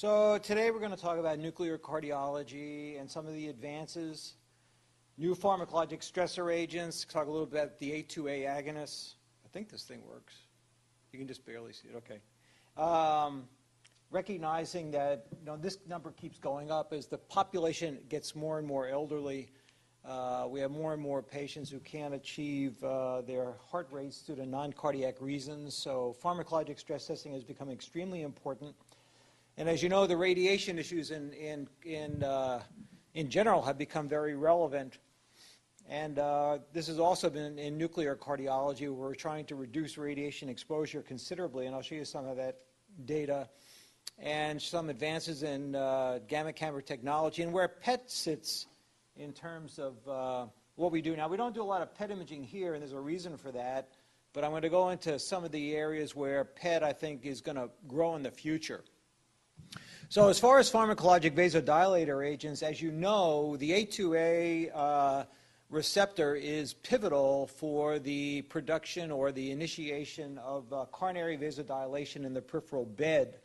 So today we're going to talk about nuclear cardiology and some of the advances, new pharmacologic stressor agents, talk a little bit about the A2A agonists. I think this thing works. You can just barely see it, okay. Recognizing that this number keeps going up as the population gets more and more elderly. We have more and more patients who can't achieve their heart rates due to non-cardiac reasons, so pharmacologic stress testing has become extremely important. And as you know, the radiation issues in general have become very relevant. And this has also been in nuclear cardiology, where we're trying to reduce radiation exposure considerably, and I'll show you some of that data, and some advances in gamma camera technology, and where PET sits in terms of what we do. Now, we don't do a lot of PET imaging here, and there's a reason for that, but I'm going to go into some of the areas where PET, I think, is going to grow in the future. So as far as pharmacologic vasodilator agents, as you know, the A2A receptor is pivotal for the production or the initiation of coronary vasodilation in the peripheral bed.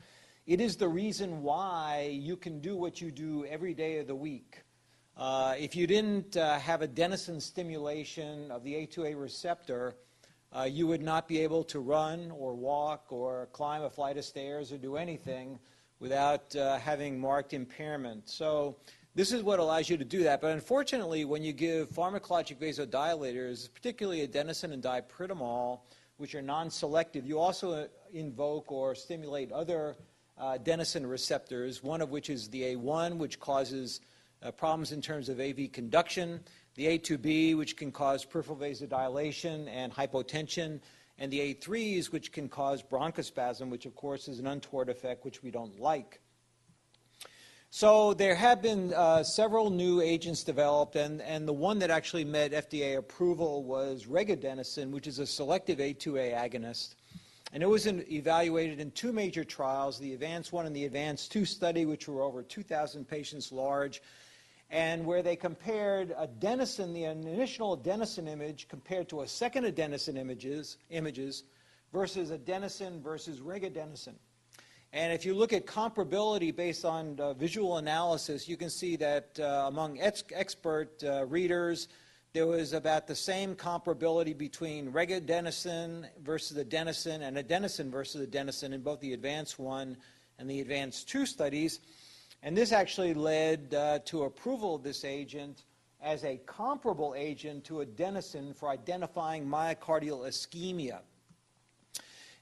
It is the reason why you can do what you do every day of the week. If you didn't have adenosine stimulation of the A2A receptor, you would not be able to run or walk or climb a flight of stairs or do anything without having marked impairment. So this is what allows you to do that. But unfortunately, when you give pharmacologic vasodilators, particularly adenosine and dipridamol, which are non-selective, you also invoke or stimulate other adenosine receptors, one of which is the A1, which causes problems in terms of AV conduction, the A2B, which can cause peripheral vasodilation and hypotension, and the A3s, which can cause bronchospasm, which of course is an untoward effect which we don't like. So there have been several new agents developed, and the one that actually met FDA approval was Regadenoson, which is a selective A2A agonist. And it was evaluated in two major trials, the ADVANCE-1 and the ADVANCE-2 study, which were over 2,000 patients large, and where they compared adenosine, the initial adenosine image, compared to a second adenosine images versus adenosine versus Regadenoson. And if you look at comparability based on visual analysis, you can see that among expert readers, there was about the same comparability between Regadenoson versus adenosine and adenosine versus adenosine in both the ADVANCE-1 and the ADVANCE-2 studies. And this actually led to approval of this agent as a comparable agent to adenosine for identifying myocardial ischemia.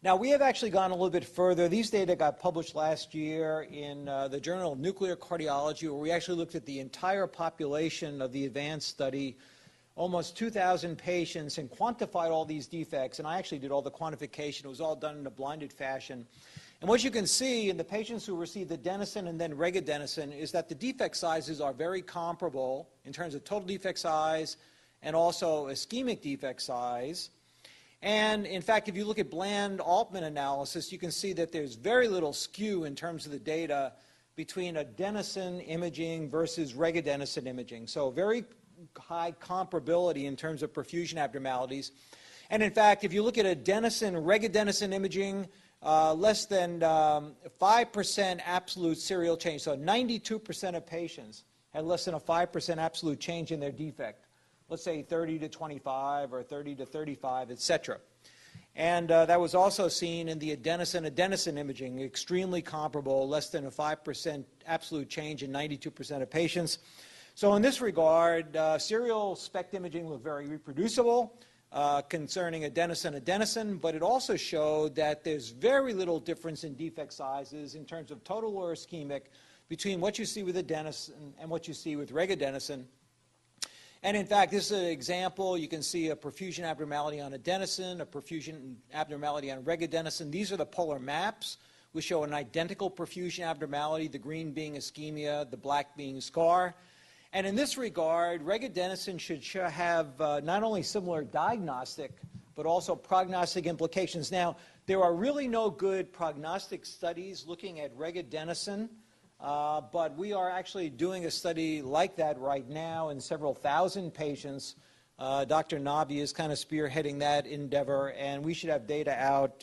Now, we have actually gone a little bit further. These data got published last year in the Journal of Nuclear Cardiology, where we actually looked at the entire population of the ADVANCE study, almost 2,000 patients, and quantified all these defects. And I actually did all the quantification. It was all done in a blinded fashion. And what you can see in the patients who received adenosine and then Regadenoson is that the defect sizes are very comparable in terms of total defect size and also ischemic defect size. And in fact, if you look at bland Altman analysis, you can see that there's very little skew in terms of the data between adenosine imaging versus Regadenoson imaging. So very high comparability in terms of perfusion abnormalities. And in fact, if you look at adenosine Regadenoson imaging, less than 5% absolute serial change. So 92% of patients had less than a 5% absolute change in their defect. Let's say 30 to 25 or 30 to 35, etc. And that was also seen in the adenosine imaging, extremely comparable, less than a 5% absolute change in 92% of patients. So in this regard, serial SPECT imaging looked very reproducible concerning adenosine, but it also showed that there's very little difference in defect sizes in terms of total or ischemic between what you see with adenosine and what you see with Regadenoson. And in fact, this is an example. You can see a perfusion abnormality on adenosine, a perfusion abnormality on Regadenoson. These are the polar maps, which show an identical perfusion abnormality, the green being ischemia, the black being scar. And in this regard, Regadenoson should have not only similar diagnostic, but also prognostic implications. Now, there are really no good prognostic studies looking at Regadenoson, but we are actually doing a study like that right now in several thousand patients. Dr. Nabi is kind of spearheading that endeavor, and we should have data out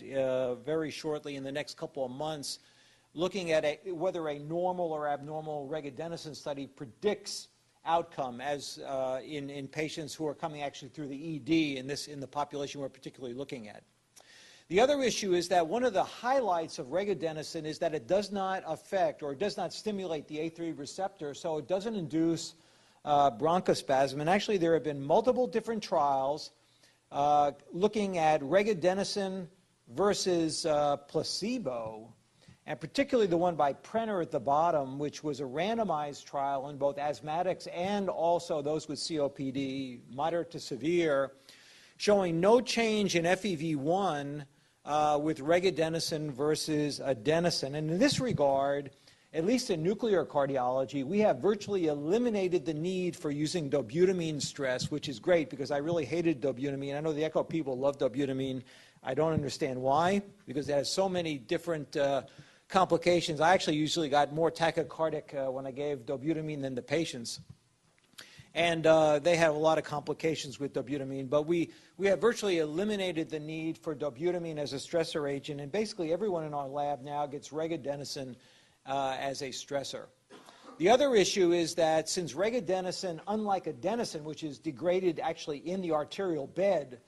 very shortly in the next couple of months looking at whether a normal or abnormal regadenoson study predicts outcome as in patients who are coming actually through the ED in the population we're particularly looking at. The other issue is that one of the highlights of regadenoson is that it does not affect or does not stimulate the A3 receptor, so it doesn't induce bronchospasm. And actually there have been multiple different trials looking at regadenoson versus placebo, and particularly the one by Prenner at the bottom, which was a randomized trial in both asthmatics and also those with COPD, moderate to severe, showing no change in FEV1 with regadenoson versus adenosine. And in this regard, at least in nuclear cardiology, we have virtually eliminated the need for using dobutamine stress, which is great because I really hated dobutamine. I know the echo people love dobutamine. I don't understand why, because it has so many different complications. I actually usually got more tachycardic when I gave dobutamine than the patients. And they have a lot of complications with dobutamine. But we have virtually eliminated the need for dobutamine as a stressor agent. And basically everyone in our lab now gets regadenoson as a stressor. The other issue is that since regadenoson, unlike adenosine, which is degraded actually in the arterial bed,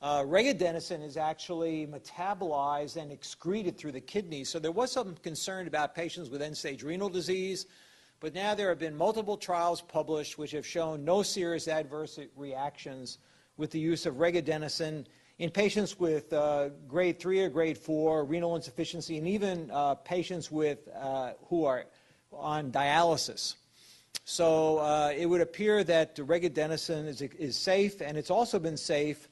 regadenoson is actually metabolized and excreted through the kidneys. So there was some concern about patients with end-stage renal disease, but now there have been multiple trials published which have shown no serious adverse reactions with the use of regadenoson in patients with grade 3 or grade 4 renal insufficiency, and even patients with, who are on dialysis. So it would appear that regadenoson is safe, and it's also been safe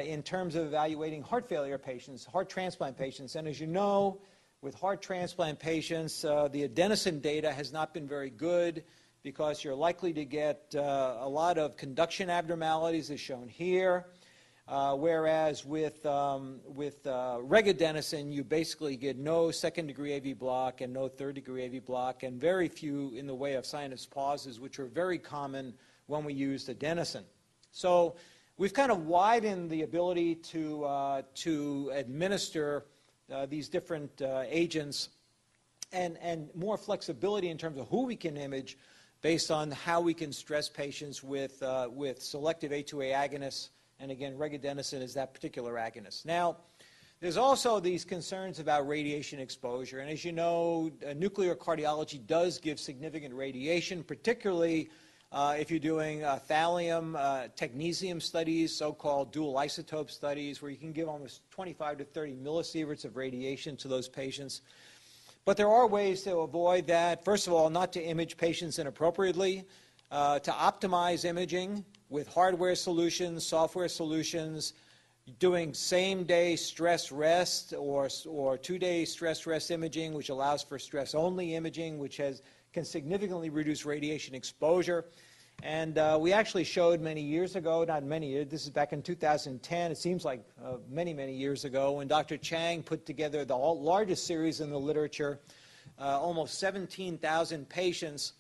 in terms of evaluating heart failure patients, heart transplant patients. And as you know, with heart transplant patients, the adenosine data has not been very good because you're likely to get a lot of conduction abnormalities as shown here, whereas with regadenoson, you basically get no second-degree AV block and no third-degree AV block, and very few in the way of sinus pauses, which are very common when we used adenosine. So we've kind of widened the ability to administer these different agents and more flexibility in terms of who we can image based on how we can stress patients with selective A2A agonists. And again, regadenoson is that particular agonist. Now, there's also these concerns about radiation exposure. And as you know, nuclear cardiology does give significant radiation, particularly if you're doing thallium, technetium studies, so-called dual isotope studies, where you can give almost 25 to 30 millisieverts of radiation to those patients. But there are ways to avoid that. First of all, not to image patients inappropriately, to optimize imaging with hardware solutions, software solutions, doing same-day stress-rest or 2-day stress-rest imaging, which allows for stress-only imaging, which can significantly reduce radiation exposure. And we actually showed many years ago, not many years, this is back in 2010, it seems like many, many years ago, when Dr. Chang put together the largest series in the literature, almost 17,000 patients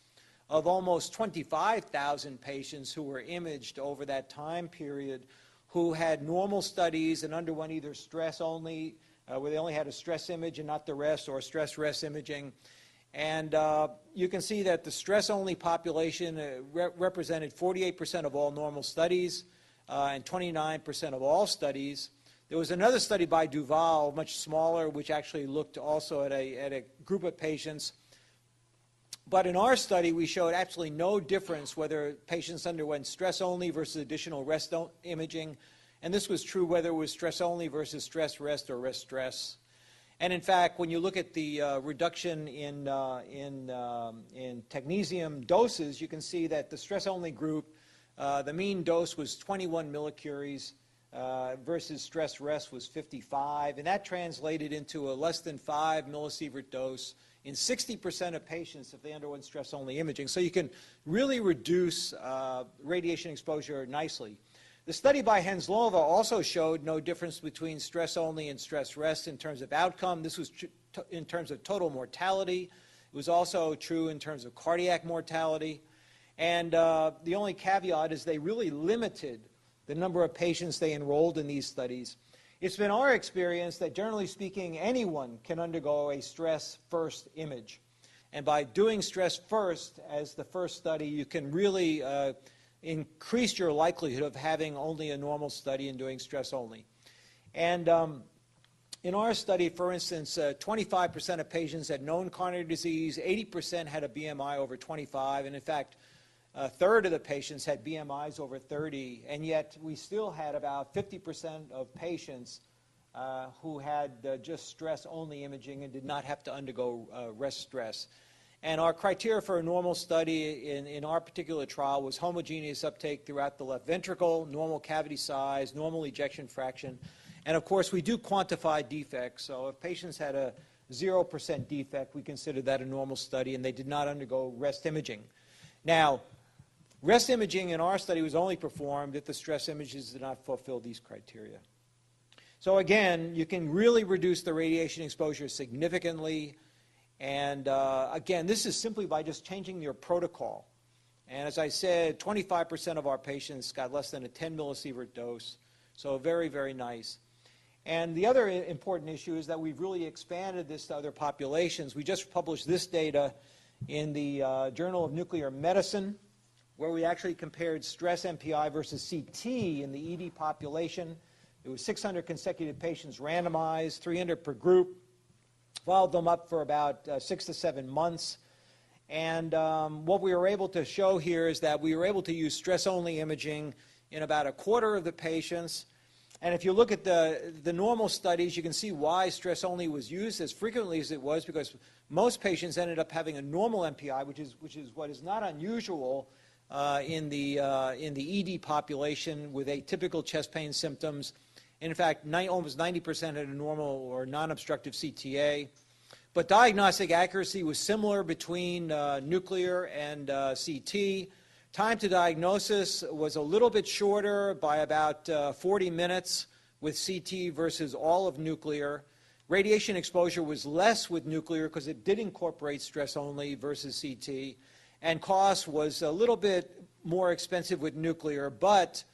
of almost 25,000 patients who were imaged over that time period, who had normal studies and underwent either stress only, where they only had a stress image and not the rest, or stress-rest imaging. And you can see that the stress-only population represented 48% of all normal studies and 29% of all studies. There was another study by Duval, much smaller, which actually looked also at a group of patients. But in our study, we showed absolutely no difference whether patients underwent stress-only versus additional rest imaging. And this was true whether it was stress-only versus stress-rest or rest-stress. And in fact, when you look at the reduction in technetium doses, you can see that the stress-only group, the mean dose was 21 millicuries versus stress-rest was 55. And that translated into a less than 5 millisievert dose in 60% of patients if they underwent stress-only imaging. So you can really reduce radiation exposure nicely. The study by Henslova also showed no difference between stress-only and stress-rest in terms of outcome. This was in terms of total mortality. It was also true in terms of cardiac mortality. And the only caveat is they really limited the number of patients they enrolled in these studies. It's been our experience that generally speaking, anyone can undergo a stress first image. And by doing stress first as the first study, you can really increase your likelihood of having only a normal study and doing stress only. And in our study, for instance, 25% of patients had known coronary disease, 80% had a BMI over 25, and in fact, a third of the patients had BMIs over 30, and yet we still had about 50% of patients who had just stress-only imaging and did not have to undergo rest stress. And our criteria for a normal study in our particular trial was homogeneous uptake throughout the left ventricle, normal cavity size, normal ejection fraction, and of course we do quantify defects. So if patients had a 0% defect, we consider that a normal study, and they did not undergo rest imaging. Now, rest imaging in our study was only performed if the stress images did not fulfill these criteria. So again, you can really reduce the radiation exposure significantly. And again, this is simply by just changing your protocol. And as I said, 25% of our patients got less than a 10 millisievert dose. So very, very nice. And the other important issue is that we've really expanded this to other populations. We just published this data in the Journal of Nuclear Medicine, where we actually compared stress MPI versus CT in the ED population. It was 600 consecutive patients randomized, 300 per group. Followed them up for about 6 to 7 months. And what we were able to show here is that we were able to use stress-only imaging in about a quarter of the patients. And if you look at the normal studies, you can see why stress-only was used as frequently as it was, because most patients ended up having a normal MPI, which is what is not unusual in the ED population with atypical chest pain symptoms. In fact, almost 90% had a normal or non-obstructive CTA. But diagnostic accuracy was similar between nuclear and CT. Time to diagnosis was a little bit shorter by about 40 minutes with CT versus all of nuclear. Radiation exposure was less with nuclear because it did incorporate stress only versus CT. And cost was a little bit more expensive with nuclear, but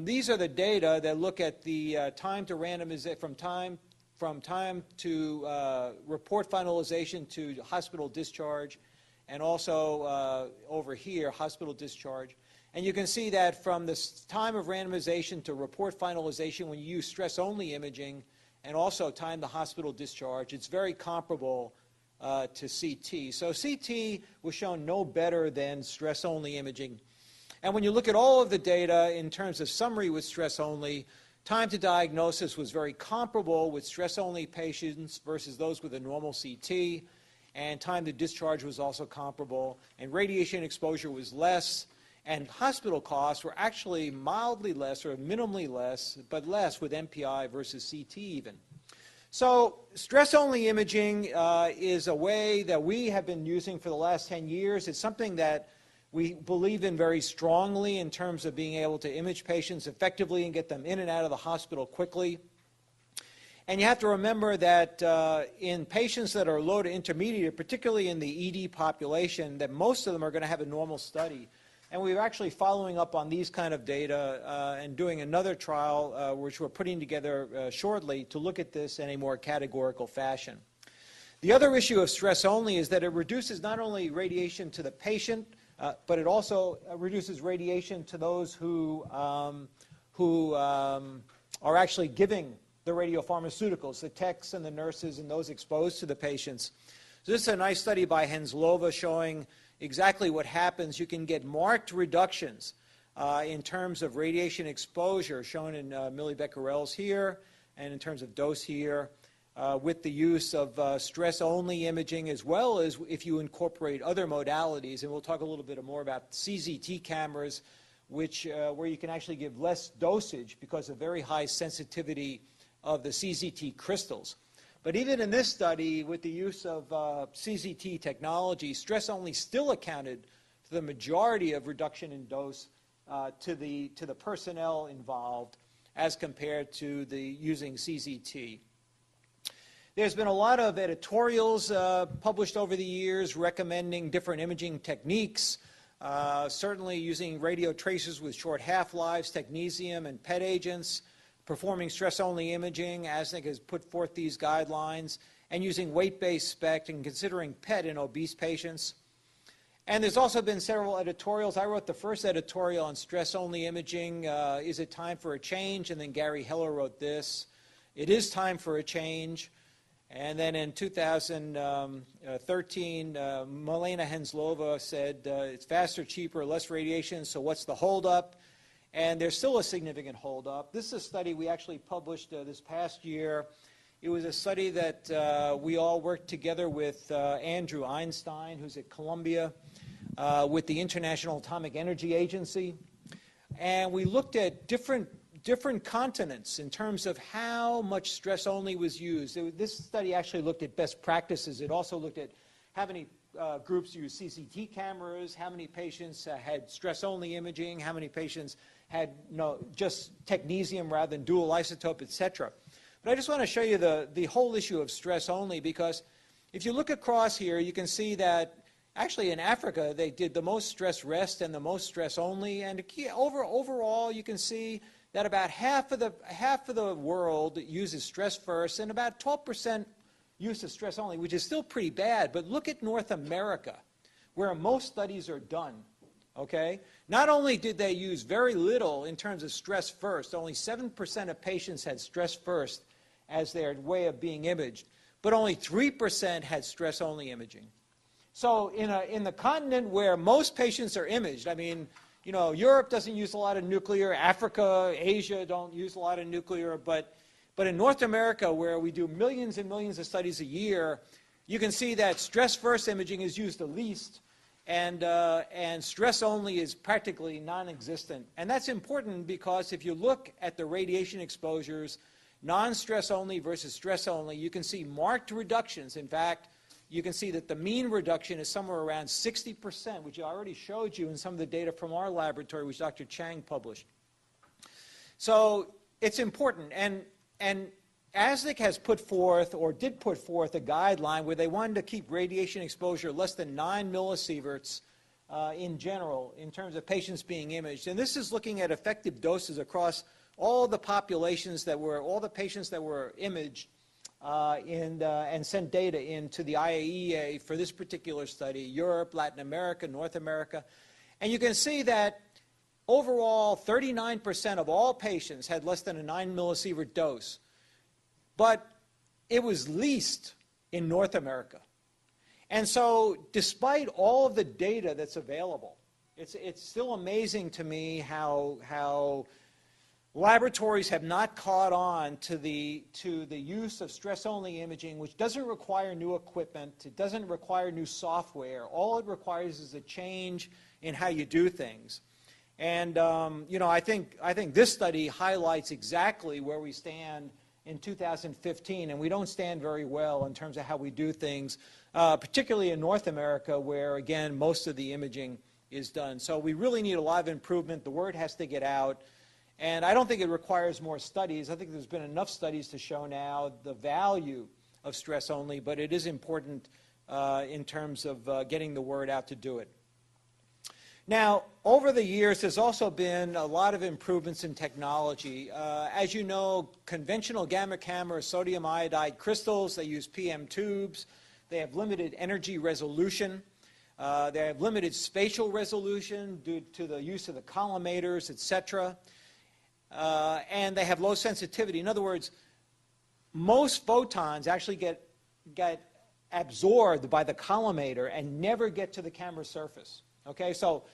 these are the data that look at the time to randomization, from time to report finalization to hospital discharge, and also over here, hospital discharge. And you can see that from the time of randomization to report finalization when you use stress-only imaging, and also time to hospital discharge, it's very comparable to CT. So CT was shown no better than stress-only imaging. And when you look at all of the data in terms of summary with stress-only, time to diagnosis was very comparable with stress-only patients versus those with a normal CT, and time to discharge was also comparable, and radiation exposure was less, and hospital costs were actually mildly less or minimally less, but less with MPI versus CT even. So stress-only imaging is a way that we have been using for the last 10 years. It's something that we believe in very strongly in terms of being able to image patients effectively and get them in and out of the hospital quickly. And you have to remember that in patients that are low to intermediate, particularly in the ED population, that most of them are going to have a normal study. And we're actually following up on these kind of data and doing another trial, which we're putting together shortly to look at this in a more categorical fashion. The other issue of stress only is that it reduces not only radiation to the patient, but it also reduces radiation to those who are actually giving the radiopharmaceuticals, the techs and the nurses and those exposed to the patients. So this is a nice study by Henslova showing exactly what happens. You can get marked reductions in terms of radiation exposure, shown in millibecquerels here, and in terms of dose here, with the use of stress-only imaging, as well as if you incorporate other modalities. And we'll talk a little bit more about CZT cameras, which, where you can actually give less dosage because of very high sensitivity of the CZT crystals. But even in this study, with the use of CZT technology, stress-only still accounted for the majority of reduction in dose to the personnel involved as compared to the using CZT. There's been a lot of editorials published over the years recommending different imaging techniques, certainly using radio tracers with short half-lives, technetium, and PET agents, performing stress-only imaging. ASNC has put forth these guidelines, and using weight-based SPECT and considering PET in obese patients. And there's also been several editorials. I wrote the first editorial on stress-only imaging, Is it time for a change? And then Gary Heller wrote this, It is time for a change. And then in 2013, Milena Henslova said, it's faster, cheaper, less radiation, so what's the holdup? And there's still a significant holdup. This is a study we actually published this past year. It was a study that we all worked together with Andrew Einstein, who's at Columbia, with the International Atomic Energy Agency. And we looked at different continents in terms of how much stress-only was used. This study actually looked at best practices. It also looked at how many groups used CCT cameras, how many patients had stress-only imaging, how many patients had just technetium rather than dual isotope, etc. But I just want to show you the whole issue of stress-only, because if you look across here, you can see that actually in Africa they did the most stress-rest and the most stress-only, and overall you can see that about half of the world uses stress first, and about 12% uses stress only, which is still pretty bad. But look at North America, where most studies are done. Okay? Not only did they use very little in terms of stress first, only 7% of patients had stress first as their way of being imaged, but only 3% had stress only imaging. So in the continent where most patients are imaged, I mean, you know, Europe doesn't use a lot of nuclear, Africa, Asia don't use a lot of nuclear, but in North America, where we do millions and millions of studies a year, you can see that stress-first imaging is used the least, and stress-only is practically non-existent. And that's important because if you look at the radiation exposures, non-stress-only versus stress-only, you can see marked reductions. In fact, you can see that the mean reduction is somewhere around 60%, which I already showed you in some of the data from our laboratory, which Dr. Chang published. So it's important. And ASNC has put forth, or did put forth, a guideline where they wanted to keep radiation exposure less than 9 millisieverts in general in terms of patients being imaged. And this is looking at effective doses across all the populations that were, all the patients that were imaged and sent data into the IAEA for this particular study, Europe, Latin America, North America. And you can see that overall 39% of all patients had less than a 9 millisievert dose. But it was least in North America. And so despite all of the data that's available, it's still amazing to me how laboratories have not caught on to the use of stress-only imaging, which doesn't require new equipment. It doesn't require new software. All it requires is a change in how you do things. And you know, I think this study highlights exactly where we stand in 2015, and we don't stand very well in terms of how we do things, particularly in North America, where, again, most of the imaging is done. So we really need a lot of improvement. The word has to get out. And I don't think it requires more studies. I think there's been enough studies to show now the value of stress only, but it is important in terms of getting the word out to do it. Now, over the years, there's also been a lot of improvements in technology. As you know, conventional gamma camera sodium iodide crystals, they use PM tubes. They have limited energy resolution. They have limited spatial resolution due to the use of the collimators, etc. And they have low sensitivity. In other words, most photons actually get absorbed by the collimator and never get to the camera surface. Okay, so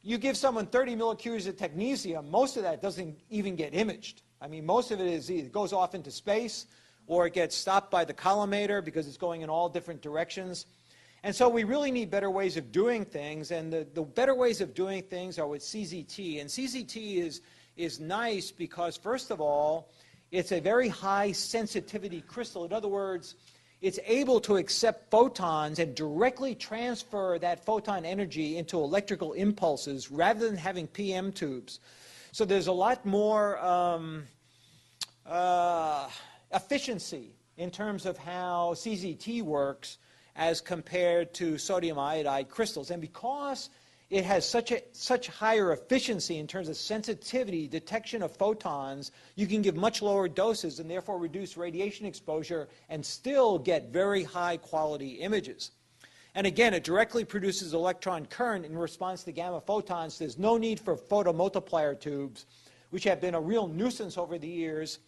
you give someone 30 millicuries of technetium, most of that doesn't even get imaged. I mean, most of it either goes off into space or it gets stopped by the collimator because it's going in all different directions. And so we really need better ways of doing things, and the better ways of doing things are with CZT. And CZT is nice because, first of all, it's a very high sensitivity crystal. In other words, it's able to accept photons and directly transfer that photon energy into electrical impulses rather than having PM tubes. So there's a lot more efficiency in terms of how CZT works as compared to sodium iodide crystals. And because it has such higher efficiency in terms of sensitivity, detection of photons. You can give much lower doses and therefore reduce radiation exposure and still get very high quality images. And again, it directly produces electron current in response to gamma photons. There's no need for photomultiplier tubes, which have been a real nuisance over the years.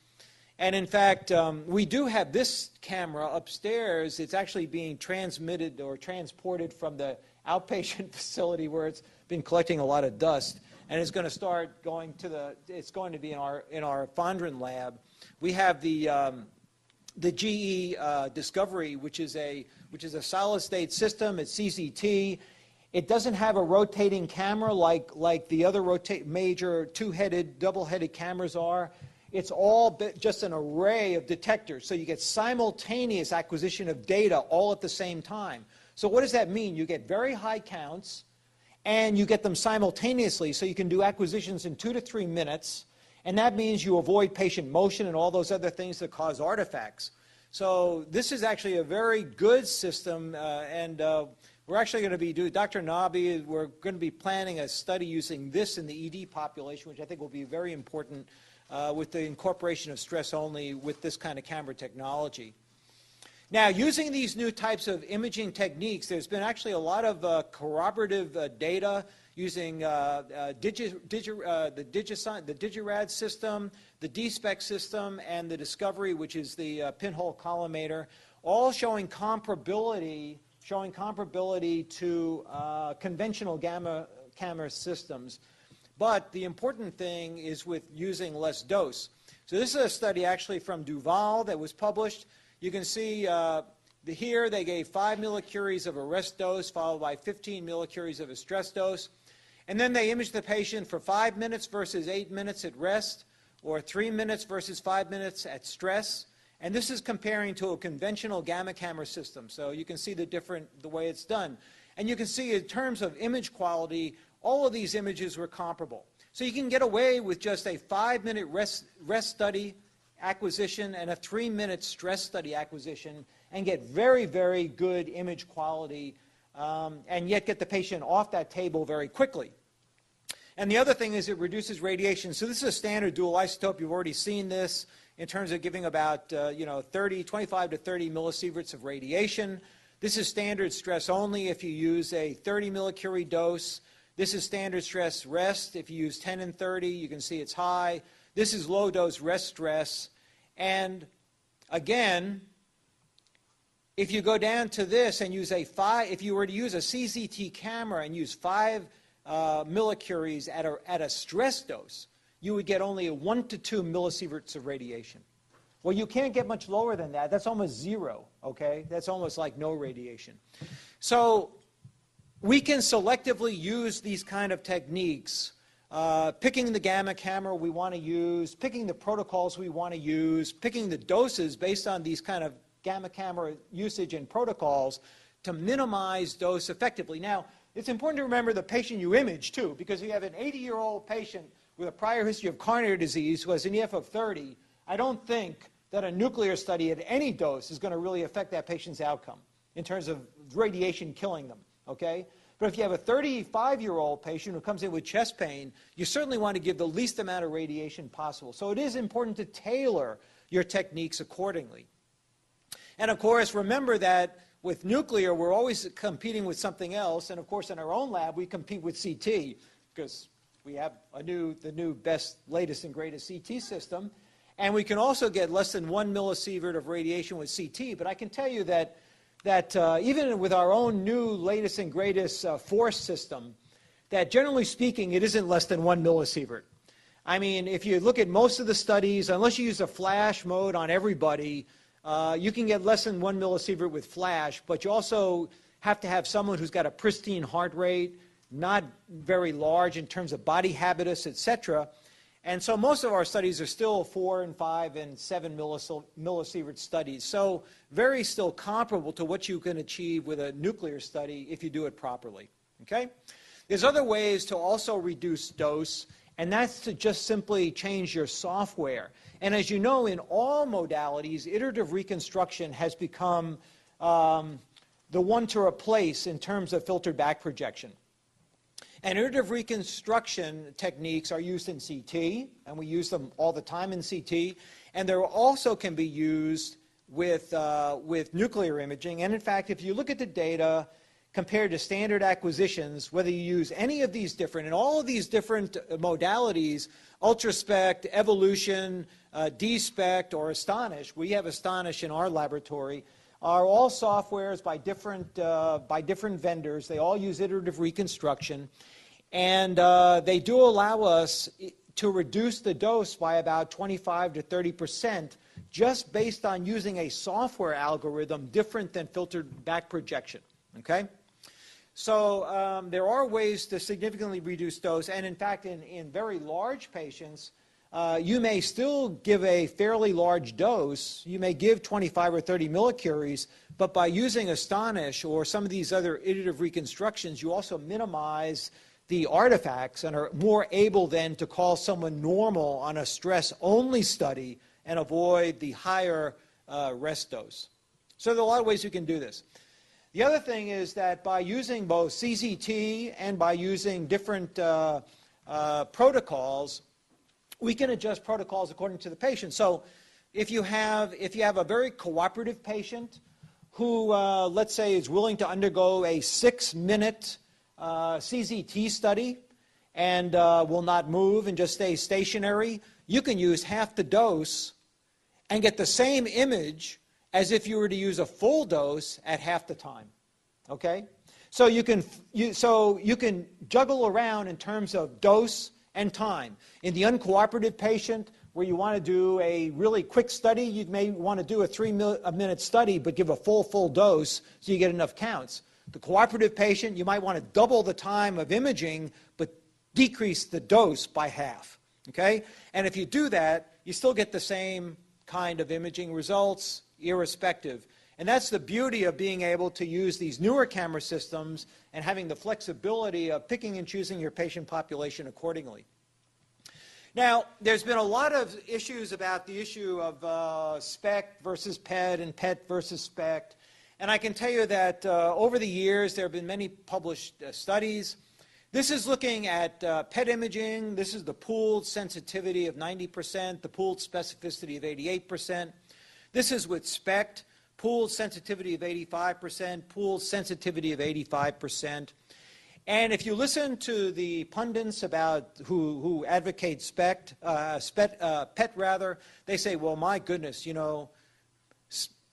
And in fact, we do have this camera upstairs. It's actually being transmitted or transported from the outpatient facility where it's been collecting a lot of dust, and it's going to start going to it's going to be in our Fondren lab. We have the GE Discovery, which is a solid state system. It's CZT. It doesn't have a rotating camera like the other major two-headed, double-headed cameras are. It's all just an array of detectors, so you get simultaneous acquisition of data all at the same time. So what does that mean? You get very high counts, and you get them simultaneously, so you can do acquisitions in 2 to 3 minutes, and that means you avoid patient motion and all those other things that cause artifacts. So this is actually a very good system, and we're actually going to be doing, Dr. Nabi, we're going to be planning a study using this in the ED population, which I think will be very important with the incorporation of stress only with this kind of camera technology. Now, using these new types of imaging techniques, there's been actually a lot of corroborative data using the Digirad system, the DSPECT system, and the Discovery, which is the pinhole collimator, all showing comparability to conventional gamma camera systems. But the important thing is with using less dose. So this is a study actually from Duval that was published. You can see here they gave 5 millicuries of a rest dose followed by 15 millicuries of a stress dose. And then they imaged the patient for 5 minutes versus 8 minutes at rest, or 3 minutes versus 5 minutes at stress. And this is comparing to a conventional gamma camera system. So you can see the way it's done. And you can see in terms of image quality, all of these images were comparable. So you can get away with just a 5-minute rest study acquisition and a 3-minute stress study acquisition and get very, very good image quality and yet get the patient off that table very quickly. And the other thing is it reduces radiation. So this is a standard dual isotope. You've already seen this in terms of giving about 25 to 30 millisieverts of radiation. This is standard stress only if you use a 30 millicurie dose. This is standard stress rest. If you use 10 and 30, you can see it's high. This is low dose rest stress. And again, if you go down to this and use if you were to use a CZT camera and use 5 millicuries at a stress dose, you would get only 1 to 2 millisieverts of radiation. Well, you can't get much lower than that. That's almost zero, okay? That's almost like no radiation. So we can selectively use these kind of techniques, picking the gamma camera we want to use, picking the protocols we want to use, picking the doses based on these kind of gamma camera usage and protocols to minimize dose effectively. Now, it's important to remember the patient you image, too, because if you have an 80-year-old patient with a prior history of coronary disease who has an EF of 30, I don't think that a nuclear study at any dose is going to really affect that patient's outcome in terms of radiation killing them, okay? But if you have a 35-year-old patient who comes in with chest pain, you certainly want to give the least amount of radiation possible. So it is important to tailor your techniques accordingly. And of course, remember that with nuclear, we're always competing with something else. And of course, in our own lab, we compete with CT because we have the new best, latest, and greatest CT system. And we can also get less than 1 millisievert of radiation with CT. But I can tell you that even with our own new latest and greatest FORCE system, that generally speaking, it isn't less than 1 millisievert. I mean, if you look at most of the studies, unless you use a flash mode on everybody, you can get less than 1 millisievert with flash, but you also have to have someone who's got a pristine heart rate, not very large in terms of body habitus, etc. And so most of our studies are still 4 and 5 and 7 millisievert studies. So very still comparable to what you can achieve with a nuclear study if you do it properly. Okay? There's other ways to also reduce dose, and that's to just simply change your software. And as you know, in all modalities, iterative reconstruction has become the one to replace in terms of filtered back projection. And iterative reconstruction techniques are used in CT, and we use them all the time in CT. And they also can be used with nuclear imaging. And in fact, if you look at the data compared to standard acquisitions, whether you use any of these different, and all of these different modalities, UltraSPECT, Evolution, DSPECT, or Astonish, we have Astonish in our laboratory, are all softwares by different vendors. They all use iterative reconstruction. And they do allow us to reduce the dose by about 25 to 30% just based on using a software algorithm different than filtered back projection, okay? So there are ways to significantly reduce dose, and in fact, in very large patients, you may still give a fairly large dose. You may give 25 or 30 millicuries, but by using Astonish or some of these other iterative reconstructions, you also minimize the artifacts and are more able then to call someone normal on a stress-only study and avoid the higher rest dose. So there are a lot of ways you can do this. The other thing is that by using both CZT and by using different protocols, we can adjust protocols according to the patient. So if you have a very cooperative patient who, let's say, is willing to undergo a 6-minute CZT study and will not move and just stay stationary, you can use half the dose and get the same image as if you were to use a full dose at half the time, okay? So you can juggle around in terms of dose and time. In the uncooperative patient, where you want to do a really quick study, you may want to do a 3-minute study but give a full dose so you get enough counts. The cooperative patient, you might want to double the time of imaging but decrease the dose by half, okay? And if you do that, you still get the same kind of imaging results irrespective. And that's the beauty of being able to use these newer camera systems and having the flexibility of picking and choosing your patient population accordingly. Now, there's been a lot of issues about the issue of SPECT versus PET and PET versus SPECT. And I can tell you that over the years, there have been many published studies. This is looking at PET imaging. This is the pooled sensitivity of 90%, the pooled specificity of 88%. This is with SPECT, pooled sensitivity of 85%, pooled sensitivity of 85%. And if you listen to the pundits about who advocate SPECT, PET rather, they say, well, my goodness, you know,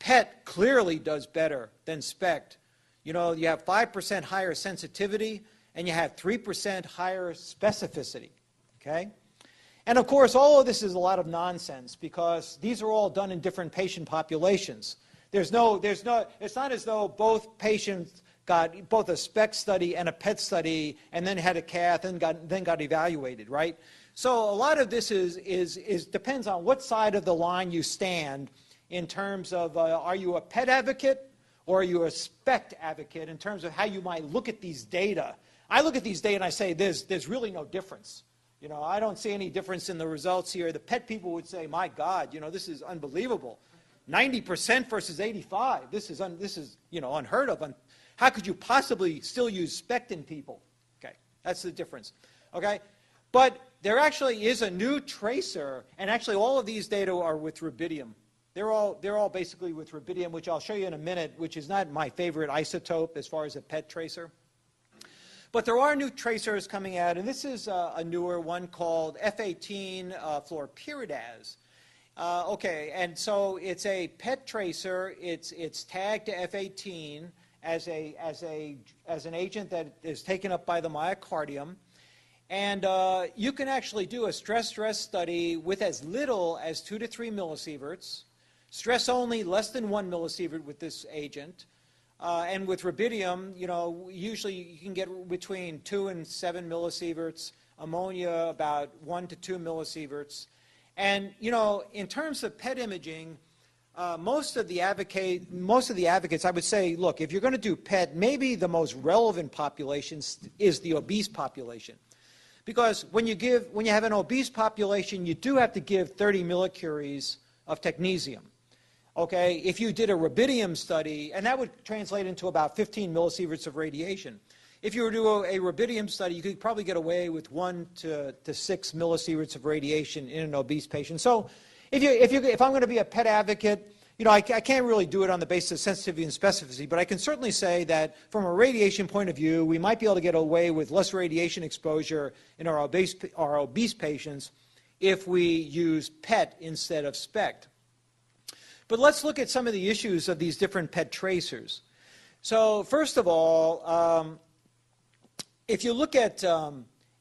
PET clearly does better than SPECT. You know, you have 5% higher sensitivity and you have 3% higher specificity, okay? And of course, all of this is a lot of nonsense because these are all done in different patient populations. It's not as though both patients got both a SPECT study and a PET study and then had a cath and then got evaluated, right? So a lot of this depends on what side of the line you stand in terms of are you a PET advocate or are you a SPECT advocate in terms of how you might look at these data. I look at these data and I say there's really no difference. You know, I don't see any difference in the results here. The PET people would say, my God, you know, this is unbelievable. 90% versus 85. This is you know, unheard of. How could you possibly still use SPECT in people? Okay, that's the difference. Okay, but there actually is a new tracer, and actually all of these data are with rubidium. They're all basically with rubidium, which I'll show you in a minute, which is not my favorite isotope as far as a PET tracer. But there are new tracers coming out, and this is a newer one called F18 Flurpiridaz. Okay, and so it's a PET tracer. It's tagged to F18 as an agent that is taken up by the myocardium, and you can actually do a stress study with as little as 2 to 3 millisieverts, stress only less than 1 millisievert with this agent. And with rubidium, you know, usually you can get between 2 and 7 millisieverts, ammonia about 1 to 2 millisieverts. And, you know, in terms of PET imaging, most of the advocates, I would say, look, if you're going to do PET, maybe the most relevant population is the obese population. Because when you have an obese population, you do have to give 30 millicuries of technetium. Okay, if you did a rubidium study, and that would translate into about 15 millisieverts of radiation. if you were to do a rubidium study, you could probably get away with 1 to 6 millisieverts of radiation in an obese patient. So if I'm going to be a PET advocate, you know, I can't really do it on the basis of sensitivity and specificity, but I can certainly say that from a radiation point of view, we might be able to get away with less radiation exposure in our obese patients if we use PET instead of SPECT. But let's look at some of the issues of these different PET tracers. So first of all, if you look at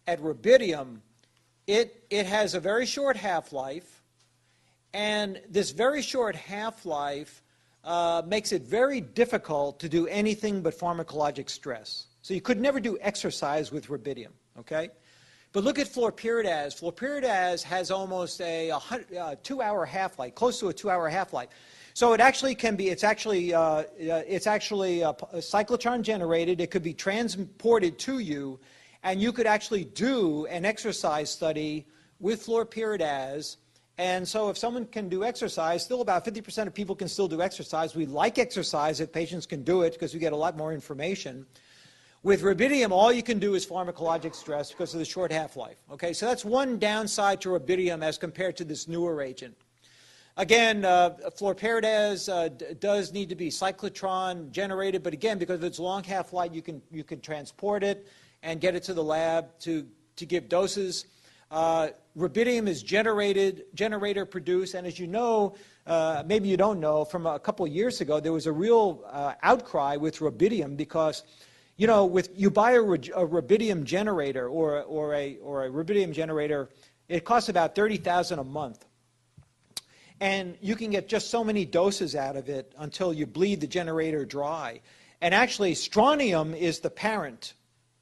rubidium, it has a very short half-life. And this very short half-life makes it very difficult to do anything but pharmacologic stress. So you could never do exercise with rubidium, okay? But look at Flurpiridaz. Flurpiridaz has almost a 2-hour half-life, close to a 2-hour half-life. So it actually can be, it's actually cyclotron generated. It could be transported to you, and you could actually do an exercise study with Flurpiridaz. And so if someone can do exercise, still about 50% of people can still do exercise. We like exercise if patients can do it because we get a lot more information. With rubidium, all you can do is pharmacologic stress because of the short half-life. Okay, so that's one downside to rubidium as compared to this newer agent. Again, Flurpiridaz does need to be cyclotron generated, but again, because of its long half-life, you can transport it and get it to the lab to give doses. Rubidium is generator produced, and as you know, maybe you don't know, from a couple of years ago, there was a real outcry with rubidium because, you know, you buy a rubidium generator or a rubidium generator, it costs about $30,000 a month. And you can get just so many doses out of it until you bleed the generator dry. And actually, strontium is the parent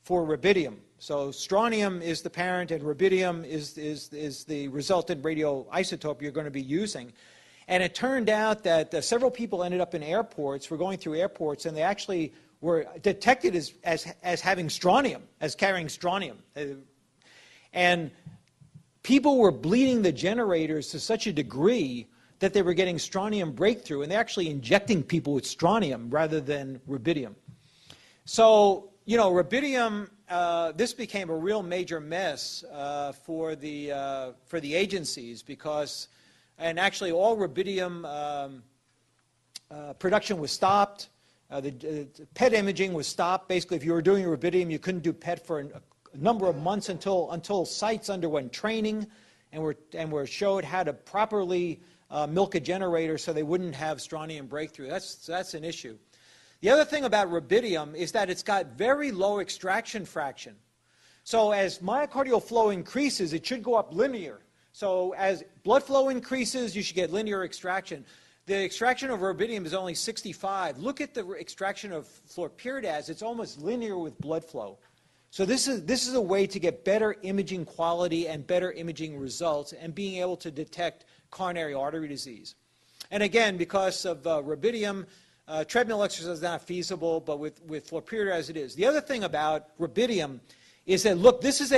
for rubidium. So strontium is the parent, and rubidium is the resultant radioisotope you're going to be using. And it turned out that several people ended up in airports, were going through airports, and they actually were detected as having strontium, as carrying strontium. And people were bleeding the generators to such a degree that they were getting strontium breakthrough, and they're actually injecting people with strontium rather than rubidium. So, you know, rubidium, this became a real major mess for the agencies because, and actually all rubidium production was stopped. The PET imaging was stopped. Basically, if you were doing rubidium, you couldn't do PET for a number of months until sites underwent training and were showed how to properly milk a generator so they wouldn't have strontium breakthrough. That's an issue. The other thing about rubidium is that it's got very low extraction fraction. So as myocardial flow increases, it should go up linear. So as blood flow increases, you should get linear extraction. The extraction of rubidium is only 65. Look at the extraction of Flurpiridaz. It's almost linear with blood flow. So this is a way to get better imaging quality and better imaging results and being able to detect coronary artery disease. And again, because of rubidium, treadmill exercise is not feasible, but with Flurpiridaz it is. The other thing about rubidium is that, look, this is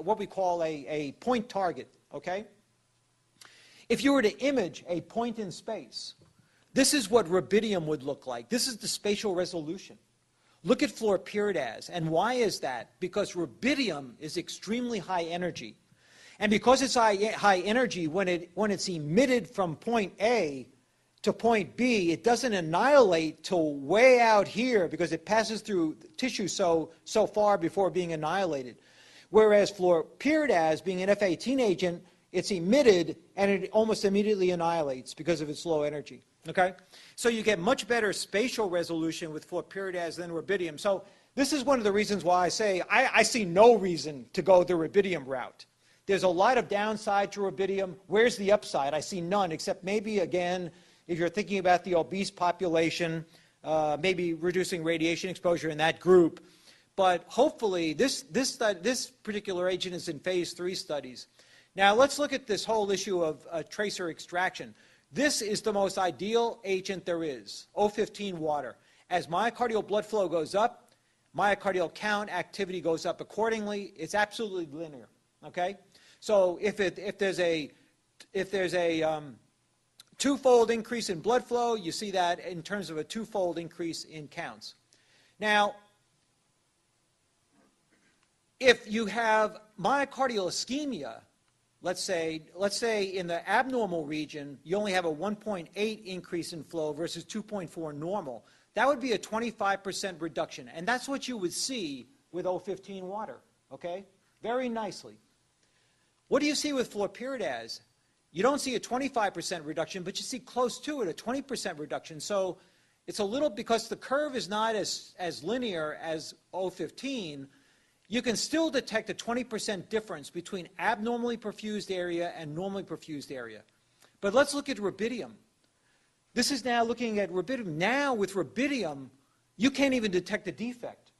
what we call a point target, okay? If you were to image a point in space, this is what rubidium would look like. This is the spatial resolution. Look at Flurpiridaz. And why is that? Because rubidium is extremely high energy. And because it's high energy, when it's emitted from point A to point B, it doesn't annihilate till way out here because it passes through tissue so far before being annihilated. Whereas Flurpiridaz, being an F-18 agent, it's emitted and it almost immediately annihilates because of its low energy. Okay? So you get much better spatial resolution with Flurpiridaz than rubidium. So this is one of the reasons why I say I see no reason to go the rubidium route. There's a lot of downside to rubidium. Where's the upside? I see none, except maybe, again, if you're thinking about the obese population, maybe reducing radiation exposure in that group. But hopefully, this particular agent is in phase 3 studies. Now, let's look at this whole issue of tracer extraction. This is the most ideal agent there is, O15 water. As myocardial blood flow goes up, myocardial count activity goes up accordingly. It's absolutely linear, okay? So if there's a twofold increase in blood flow, you see that in terms of a twofold increase in counts. Now, if you have myocardial ischemia, let's say in the abnormal region, you only have a 1.8 increase in flow versus 2.4 normal. That would be a 25% reduction, and that's what you would see with O15 water, okay? Very nicely. What do you see with Flurpiridaz? You don't see a 25% reduction, but you see close to it, a 20% reduction. So it's a little, because the curve is not as linear as O15, you can still detect a 20% difference between abnormally perfused area and normally perfused area. But let's look at rubidium. This is now looking at rubidium. Now with rubidium, you can't even detect a defect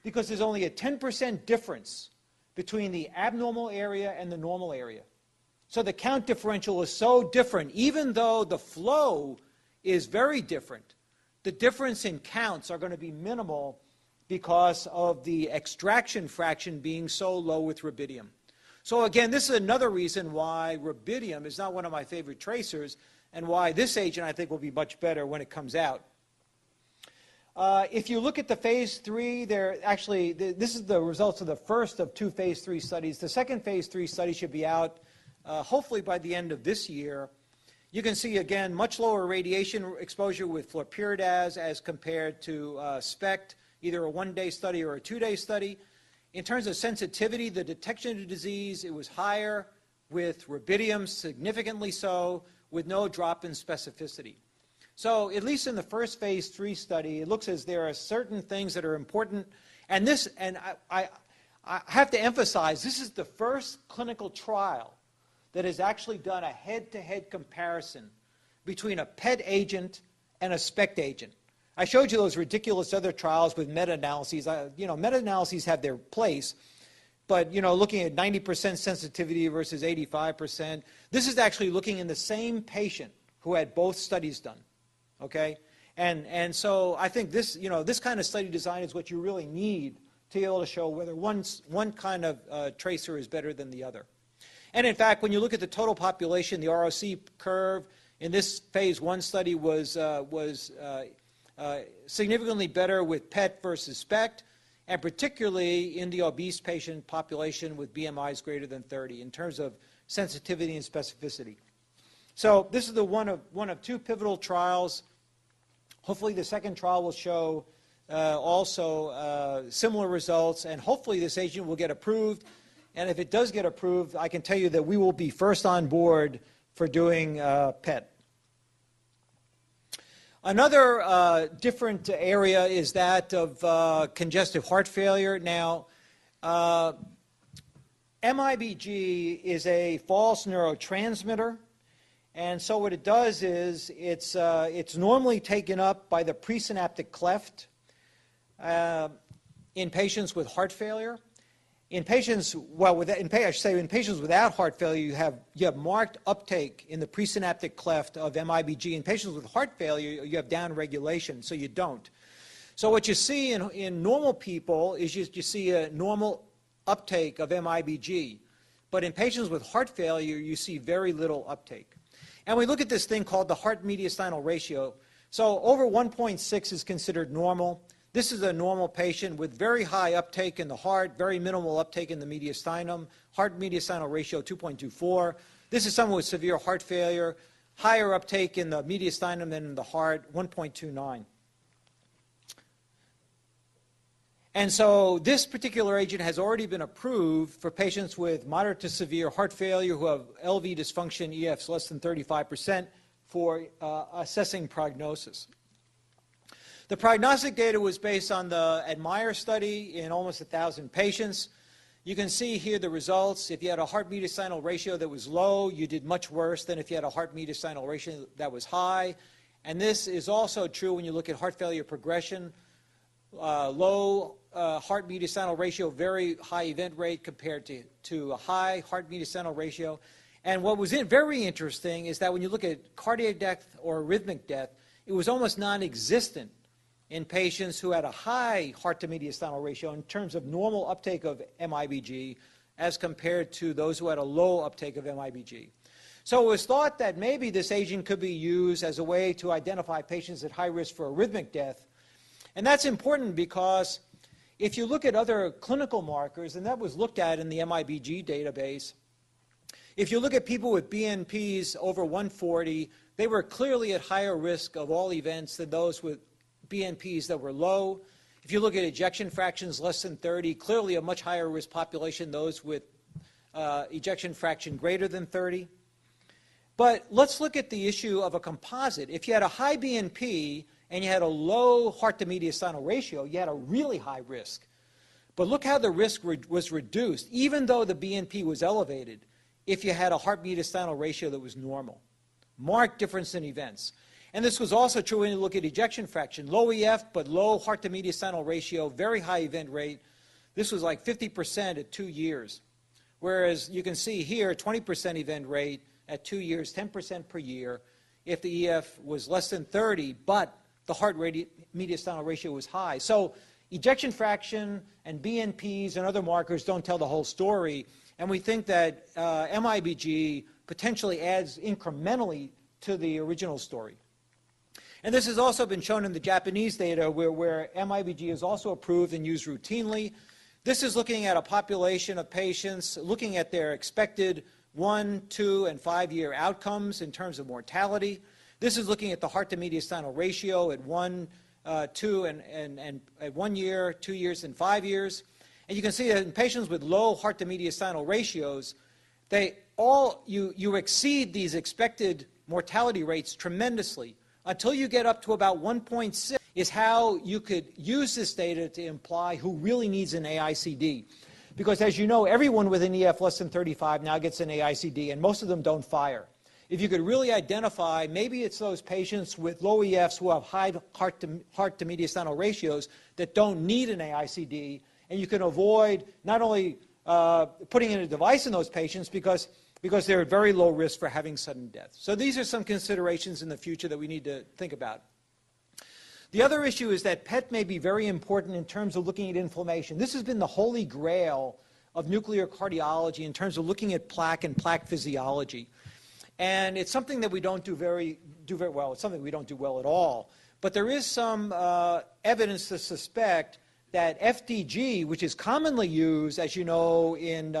because there's only a 10% difference between the abnormal area and the normal area. So the count differential is so different. Even though the flow is very different, the difference in counts are going to be minimal because of the extraction fraction being so low with rubidium. So again, this is another reason why rubidium is not one of my favorite tracers, and why this agent I think will be much better when it comes out. If you look at the phase 3, this is the results of the first of 2 phase 3 studies. The second phase 3 study should be out hopefully by the end of this year. You can see, again, much lower radiation exposure with Flurpiridaz as compared to SPECT, either a 1-day study or a 2-day study. In terms of sensitivity, the detection of the disease, it was higher with rubidium, significantly so, with no drop in specificity. So at least in the first phase 3 study, it looks as there are certain things that are important. And I have to emphasize, this is the first clinical trial that has actually done a head-to-head comparison between a PET agent and a SPECT agent. I showed you those ridiculous other trials with meta-analyses. Meta-analyses have their place, but looking at 90% sensitivity versus 85%, this is actually looking in the same patient who had both studies done, okay? And so I think this, this kind of study design is what you really need to be able to show whether one kind of tracer is better than the other. And in fact, when you look at the total population, the ROC curve in this phase 1 study was significantly better with PET versus SPECT, and particularly in the obese patient population with BMIs greater than 30 in terms of sensitivity and specificity. So this is the one of 2 pivotal trials. Hopefully the second trial will show also similar results, and hopefully this agent will get approved. And if it does get approved, I can tell you that we will be first on board for doing PET. Another different area is that of congestive heart failure. Now, MIBG is a false neurotransmitter, and so what it does is it's normally taken up by the presynaptic cleft in patients with heart failure. In patients, in patients without heart failure, you have marked uptake in the presynaptic cleft of MIBG. In patients with heart failure, you have downregulation, so you don't. So what you see in normal people is you see a normal uptake of MIBG, but in patients with heart failure, you see very little uptake. And we look at this thing called the heart-mediastinal ratio. So over 1.6 is considered normal. This is a normal patient with very high uptake in the heart, very minimal uptake in the mediastinum, heart-mediastinal ratio 2.24. This is someone with severe heart failure, higher uptake in the mediastinum than in the heart, 1.29. And so this particular agent has already been approved for patients with moderate to severe heart failure who have LV dysfunction, EFs less than 35%, for assessing prognosis. The prognostic data was based on the Admire study in almost 1,000 patients. You can see here the results. If you had a heart-mediastinal ratio that was low, you did much worse than if you had a heart-mediastinal ratio that was high. And this is also true when you look at heart failure progression. Low heart-mediastinal ratio, very high event rate compared to a high heart-mediastinal ratio. And what was very interesting is that when you look at cardiac death or arrhythmic death, it was almost non-existent in patients who had a high heart-to-mediastinal ratio in terms of normal uptake of MIBG as compared to those who had a low uptake of MIBG. So it was thought that maybe this agent could be used as a way to identify patients at high risk for arrhythmic death. And that's important because If you look at other clinical markers, and that was looked at in the MIBG database, if you look at people with BNPs over 140, they were clearly at higher risk of all events than those with BNPs that were low. If you look at ejection fractions less than 30, clearly a much higher risk population, those with ejection fraction greater than 30. But let's look at the issue of a composite. If you had a high BNP and you had a low heart-to-mediastinal ratio, you had a really high risk. But look how the risk was reduced, even though the BNP was elevated, if you had a heart-mediastinal ratio that was normal. Marked difference in events. And this was also true when you look at ejection fraction. Low EF, but low heart-to-mediastinal ratio, very high event rate. This was like 50% at 2 years. Whereas you can see here, 20% event rate at 2 years, 10% per year, if the EF was less than 30, but the heart-mediastinal ratio was high. So ejection fraction and BNPs and other markers don't tell the whole story. And we think that MIBG potentially adds incrementally to the original story. And this has also been shown in the Japanese data where MIBG is also approved and used routinely. This is looking at a population of patients, looking at their expected 1, 2, and 5-year outcomes in terms of mortality. This is looking at the heart-to-mediastinal ratio at 1, 2, and at 1 year, 2 years, and 5 years. And you can see that in patients with low heart-to-mediastinal ratios, you exceed these expected mortality rates tremendously. Until you get up to about 1.6 is how you could use this data to imply who really needs an AICD. Because as you know, everyone with an EF less than 35 now gets an AICD, and most of them don't fire. If you could really identify, maybe it's those patients with low EFs who have high heart-to-mediastinal ratios that don't need an AICD, and you can avoid not only putting in a device in those patients because they're at very low risk for having sudden death. So these are some considerations in the future that we need to think about. The other issue is that PET may be very important in terms of looking at inflammation. This has been the holy grail of nuclear cardiology in terms of looking at plaque and plaque physiology. And it's something that we don't do very well. It's something we don't do well at all. But there is some evidence to suspect that FDG, which is commonly used, as you know, in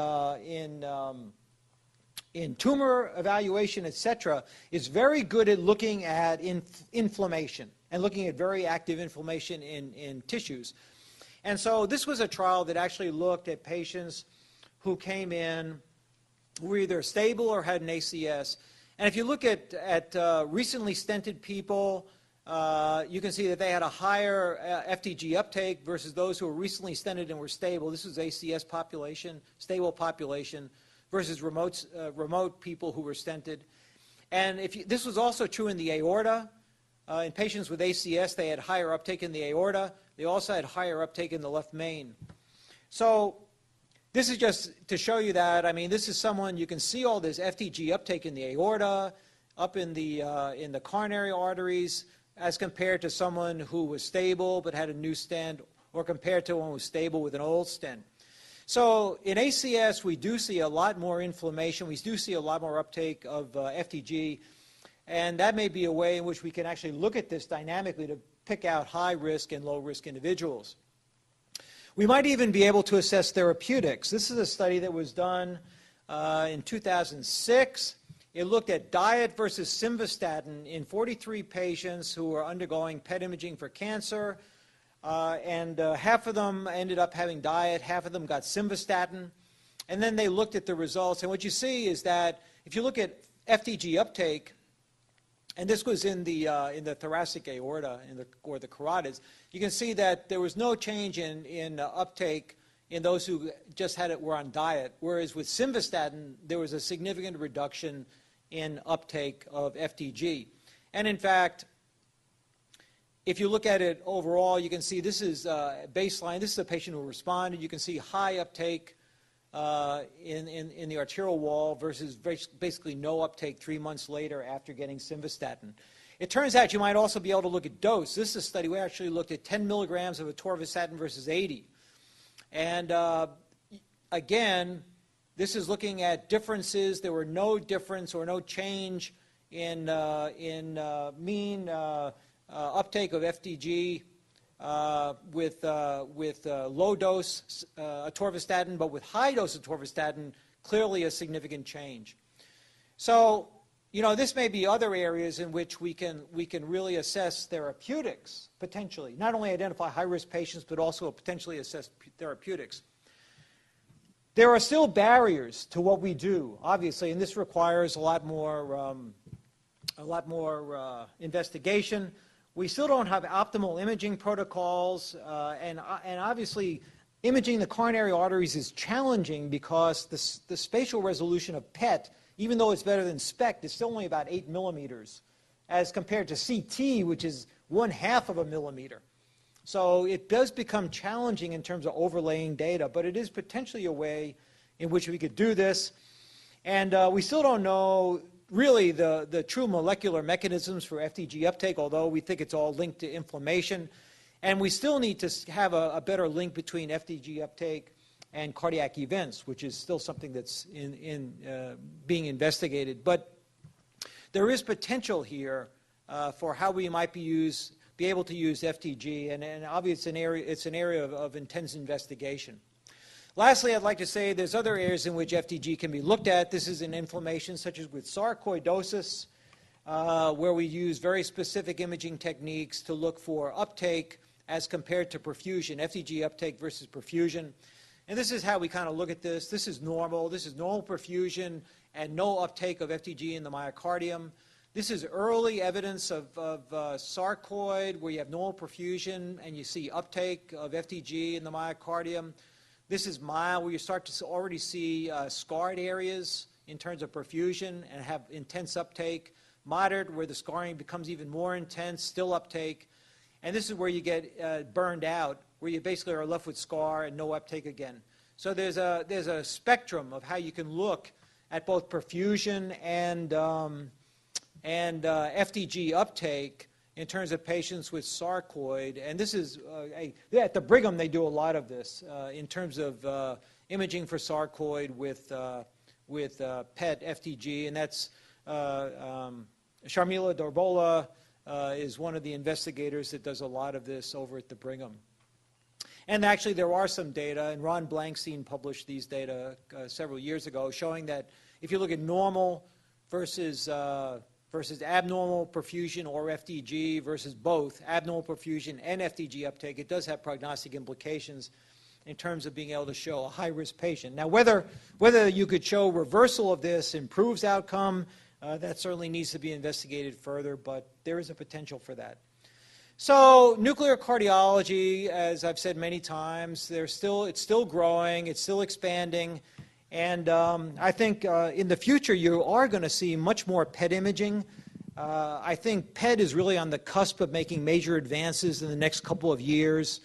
tumor evaluation, etc., is very good at looking at inflammation and looking at very active inflammation in tissues. And so this was a trial that actually looked at patients who came in who were either stable or had an ACS. And if you look at recently stented people, you can see that they had a higher FDG uptake versus those who were recently stented and were stable. This was ACS population, stable population, versus remote people who were stented. And this was also true in the aorta. In patients with ACS, they had higher uptake in the aorta. They also had higher uptake in the left main. So this is just to show you that. I mean, this is someone, you can see all this FDG uptake in the aorta, up in the coronary arteries, as compared to someone who was stable but had a new stent, or compared to one who was stable with an old stent. So in ACS, we do see a lot more inflammation. We do see a lot more uptake of FDG. And that may be a way in which we can actually look at this dynamically to pick out high-risk and low-risk individuals. We might even be able to assess therapeutics. This is a study that was done in 2006. It looked at diet versus simvastatin in 43 patients who were undergoing PET imaging for cancer. And half of them ended up having diet, half of them got simvastatin. And then they looked at the results. And what you see is that if you look at FDG uptake, and this was in the thoracic aorta or the carotids, you can see that there was no change in uptake in those who just were on diet, whereas with simvastatin, there was a significant reduction in uptake of FDG. And in fact, if you look at it overall, you can see this is baseline. This is a patient who responded. You can see high uptake in the arterial wall versus basically no uptake 3 months later after getting simvastatin. It turns out you might also be able to look at dose. This is a study we actually looked at 10 milligrams of atorvastatin versus 80. And again, this is looking at differences. There were no difference or no change in mean uptake of FDG with low dose atorvastatin, but with high dose atorvastatin, clearly a significant change. So, you know, this may be other areas in which we can really assess therapeutics, potentially. Not only identify high-risk patients, but also potentially assess therapeutics. There are still barriers to what we do, obviously, and this requires a lot more investigation. We still don't have optimal imaging protocols, and obviously, imaging the coronary arteries is challenging because the spatial resolution of PET, even though it's better than SPECT, is still only about 8 millimeters, as compared to CT, which is 1/2 of a millimeter. So it does become challenging in terms of overlaying data, but it is potentially a way in which we could do this. And we still don't know really the true molecular mechanisms for FDG uptake, although we think it's all linked to inflammation. And we still need to have a better link between FDG uptake and cardiac events, which is still something that's being investigated. But there is potential here for how we might be able to use FDG, and obviously it's an area of intense investigation. Lastly, I'd like to say there's other areas in which FDG can be looked at. This is in inflammation, such as with sarcoidosis, where we use very specific imaging techniques to look for uptake as compared to perfusion, FDG uptake versus perfusion. And this is how we kind of look at this. This is normal. This is normal perfusion and no uptake of FDG in the myocardium. This is early evidence of sarcoid, where you have normal perfusion and you see uptake of FDG in the myocardium. This is mild, where you start to already see scarred areas in terms of perfusion and have intense uptake. Moderate, where the scarring becomes even more intense, still uptake. And this is where you get burned out, where you basically are left with scar and no uptake again. So there's a spectrum of how you can look at both perfusion and FDG uptake in terms of patients with sarcoid. And this is, at the Brigham they do a lot of this in terms of imaging for sarcoid with PET FDG, and that's Sharmila Darbola is one of the investigators that does a lot of this over at the Brigham. And actually there are some data, and Ron Blankstein published these data several years ago, showing that if you look at normal versus abnormal perfusion or FDG versus both abnormal perfusion and FDG uptake, it does have prognostic implications in terms of being able to show a high-risk patient. Now, whether you could show reversal of this improves outcome, that certainly needs to be investigated further, but there is a potential for that. So nuclear cardiology, as I've said many times, it's still growing, it's still expanding, and I think in the future you are going to see much more PET imaging. I think PET is really on the cusp of making major advances in the next couple of years,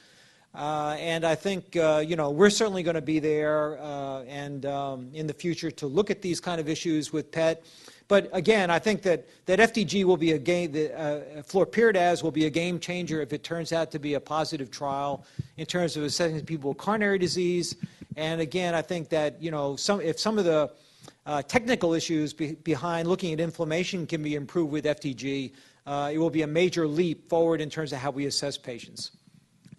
and I think we're certainly going to be there and in the future to look at these kind of issues with PET. But again, I think that FDG will be Flurpiridaz will be a game changer if it turns out to be a positive trial in terms of assessing people with coronary disease. And again, I think that if some of the technical issues behind looking at inflammation can be improved with FDG, it will be a major leap forward in terms of how we assess patients.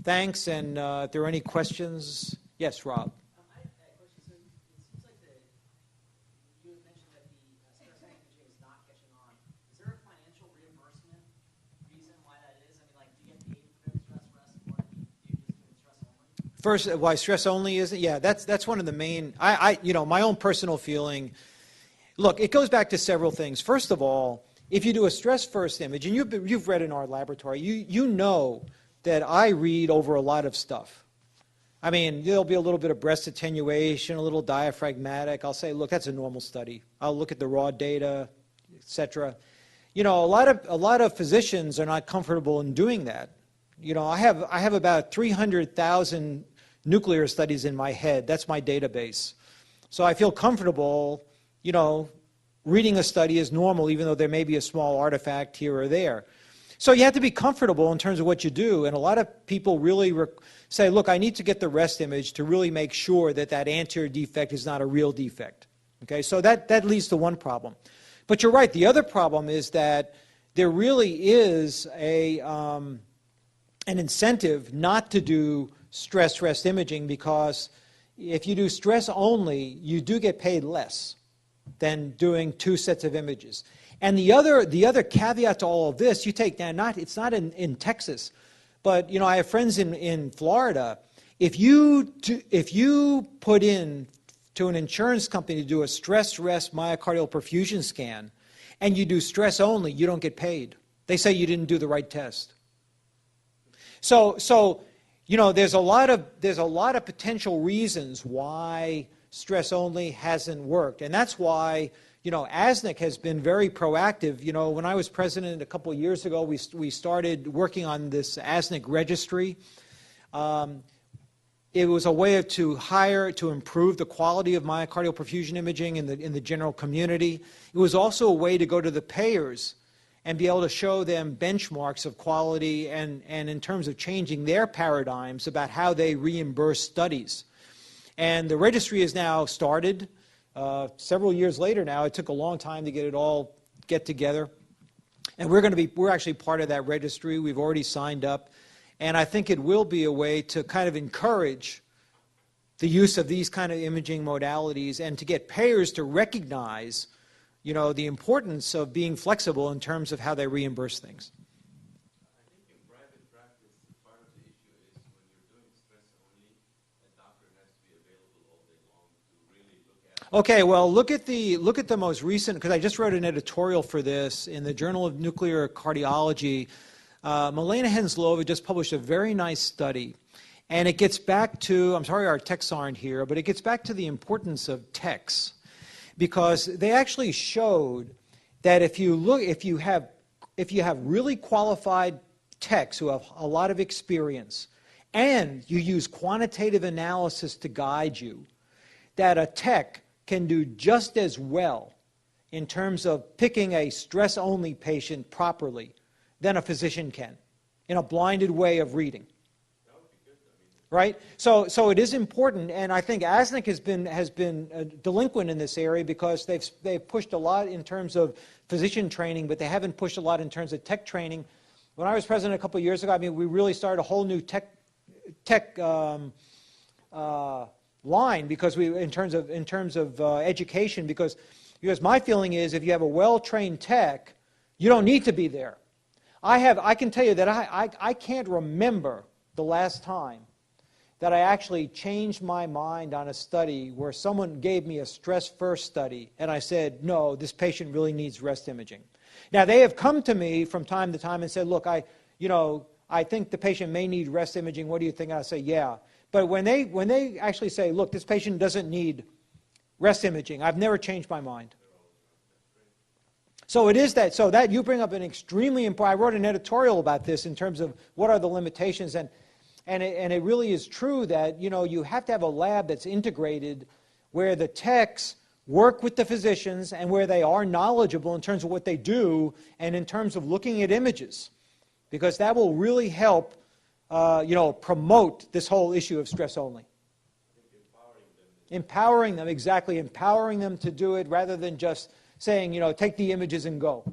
Thanks, and if there are any questions, yes, Rob. First, why stress only isn't? Yeah, that's one of the main. My own personal feeling. Look, it goes back to several things. First of all, if you do a stress first image, and you've read in our laboratory, you know that I read over a lot of stuff. I mean, there'll be a little bit of breast attenuation, a little diaphragmatic. I'll say, look, that's a normal study. I'll look at the raw data, etc. A lot of physicians are not comfortable in doing that. I have about 300,000 nuclear studies in my head. That's my database. So I feel comfortable, reading a study is normal, even though there may be a small artifact here or there. So you have to be comfortable in terms of what you do. And a lot of people really say, look, I need to get the rest image to really make sure that anterior defect is not a real defect. Okay, so that leads to one problem. But you're right. The other problem is that there really is an incentive not to do stress rest imaging, because if you do stress only, you do get paid less than doing 2 sets of images. And the other caveat to all of this, you take now, it's not in Texas, but you know, I have friends in Florida. If you put in to an insurance company to do a stress rest myocardial perfusion scan, and you do stress only, you don't get paid. They say you didn't do the right test. So you know, there's a lot of potential reasons why stress only hasn't worked, and that's why, you know, ASNC has been very proactive. You know, when I was president a couple of years ago, we started working on this ASNC registry. It was a way to improve the quality of myocardial perfusion imaging in the general community. It was also a way to go to the payers and be able to show them benchmarks of quality and in terms of changing their paradigms about how they reimburse studies. And the registry is now started several years later now. It took a long time to get together. And we're actually part of that registry. We've already signed up. And I think it will be a way to kind of encourage the use of these kind of imaging modalities and to get payers to recognize, you know, the importance of being flexible in terms of how they reimburse things. I think in private practice, part of the issue is when you're doing stress only, a doctor has to be available all day long to really look at. Okay, well, look at the most recent, because I just wrote an editorial for this in the Journal of Nuclear Cardiology. Milena Henslova just published a very nice study, and it gets back to, I'm sorry our techs aren't here, but it gets back to the importance of techs, because they actually showed that if you have really qualified techs who have a lot of experience, and you use quantitative analysis to guide you, that a tech can do just as well in terms of picking a stress-only patient properly than a physician can, in a blinded way of reading. Right? So it is important, and I think ASNC has been delinquent in this area because they've pushed a lot in terms of physician training, but they haven't pushed a lot in terms of tech training. When I was president a couple of years ago, I mean, we really started a whole new tech line because in terms of education, because my feeling is if you have a well-trained tech, you don't need to be there. I can tell you that I can't remember the last time that I actually changed my mind on a study where someone gave me a stress-first study and I said, no, this patient really needs rest imaging. Now, they have come to me from time to time and said, look, I think the patient may need rest imaging. What do you think? And I say, yeah. But when they actually say, look, this patient doesn't need rest imaging, I've never changed my mind. So it is that. So that you bring up an extremely important. I wrote an editorial about this in terms of what are the limitations, and it really is true that you have to have a lab that's integrated, where the techs work with the physicians and where they are knowledgeable in terms of what they do and in terms of looking at images, because that will really help promote this whole issue of stress only. Empowering them, exactly, empowering them to do it rather than just saying, take the images and go.